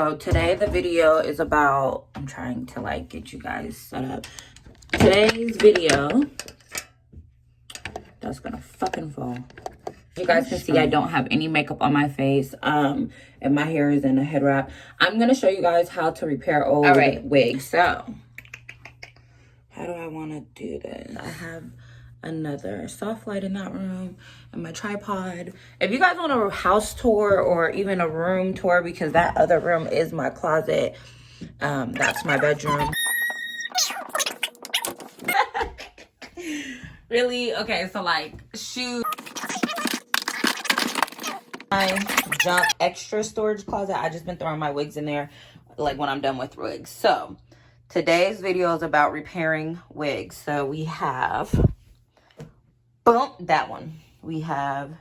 So today the video is about, I'm trying to like get you guys set up. Today's video, that's gonna fucking fall. You guys can see I don't have any makeup on my face, and my hair is in a head wrap. I'm gonna show you guys how to repair old wigs. So how do I want to do this? I have another soft light in that room and my tripod. If you guys want a house tour or even a room tour, because that other room is my closet, that's my bedroom. Really? Okay, so like shoes, my junk extra storage closet. I just been throwing my wigs in there like when I'm done with wigs. So today's video is about repairing wigs. So we have that one. We have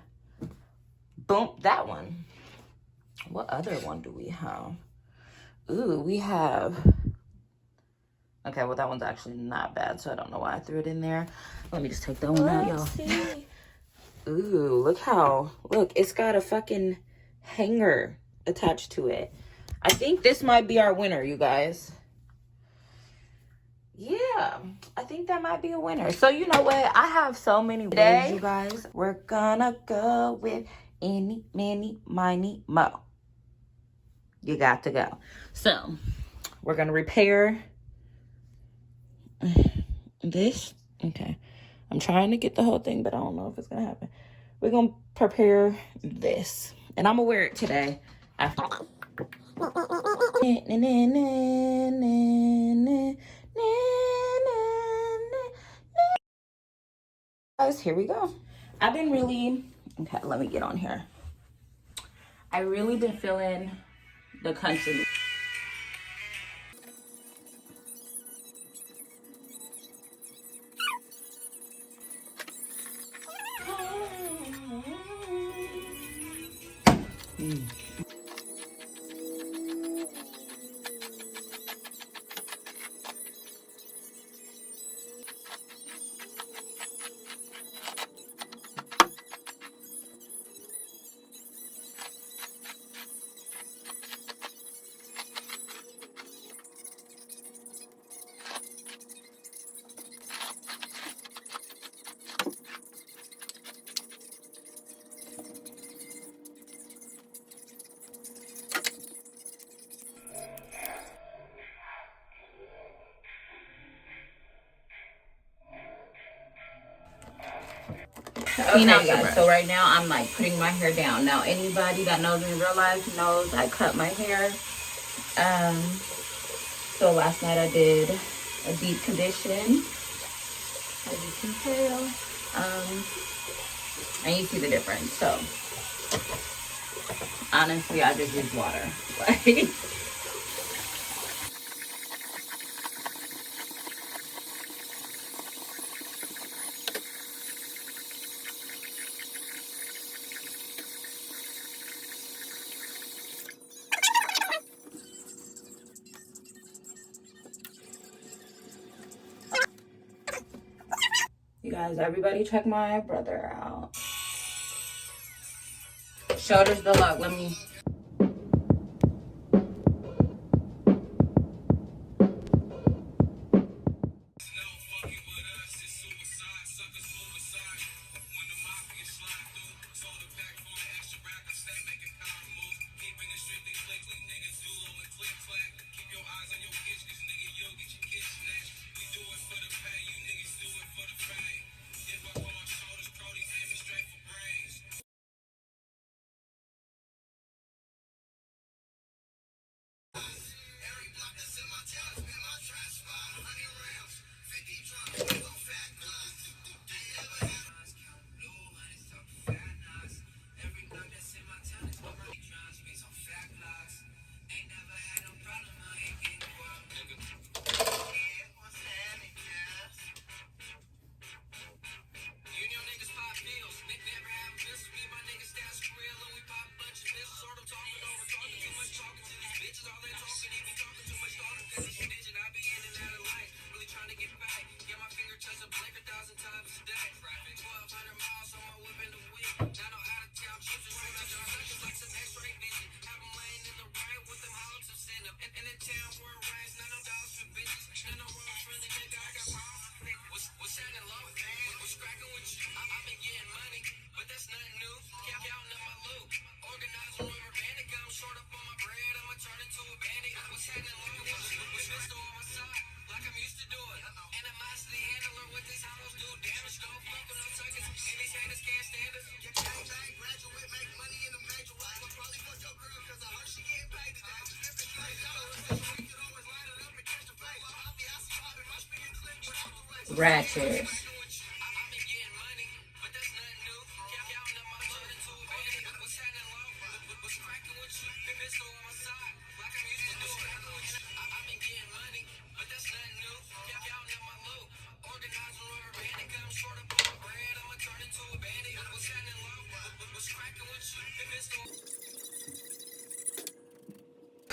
that one. What other one do we have? Ooh, we have, okay, well that one's actually not bad, so I don't know why I threw it in there. Let me just take that one out, y'all. Ooh, look, it's got a fucking hanger attached to it. I think this might be our winner, you guys. Yeah, I think that might be a winner. So you know what? I have so many wigs, you guys. We're gonna go with any, many, miny, mo. You got to go. So we're gonna repair this. Okay, I'm trying to get the whole thing, but I don't know if it's gonna happen. We're gonna prepare this, and I'm gonna wear it today after. Guys, here we go. I've been really, okay, let me get on here. I really been feeling the country. Okay, guys, so right now I'm like putting my hair down. Now anybody that knows me in real life knows I cut my hair. So last night I did a deep condition, as you can tell. And you see the difference. So honestly, I just use water. Like, you guys, everybody check my brother out. Shoulders the look. Let me. Ratchet.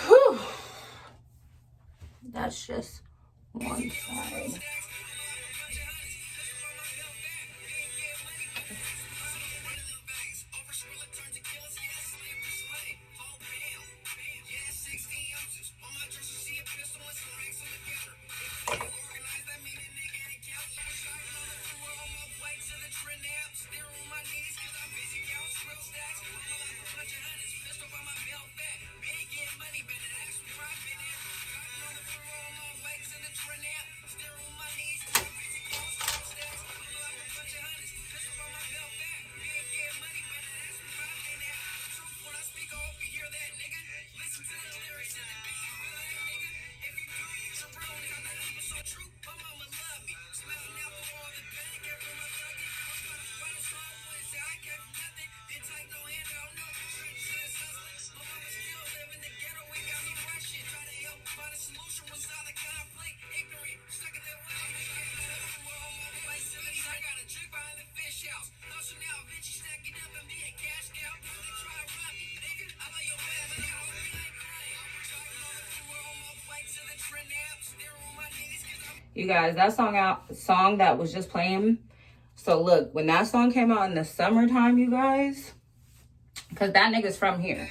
Whew. That's just one side. You guys, that song that was just playing. So look, when that song came out in the summertime, you guys, because that nigga's from here.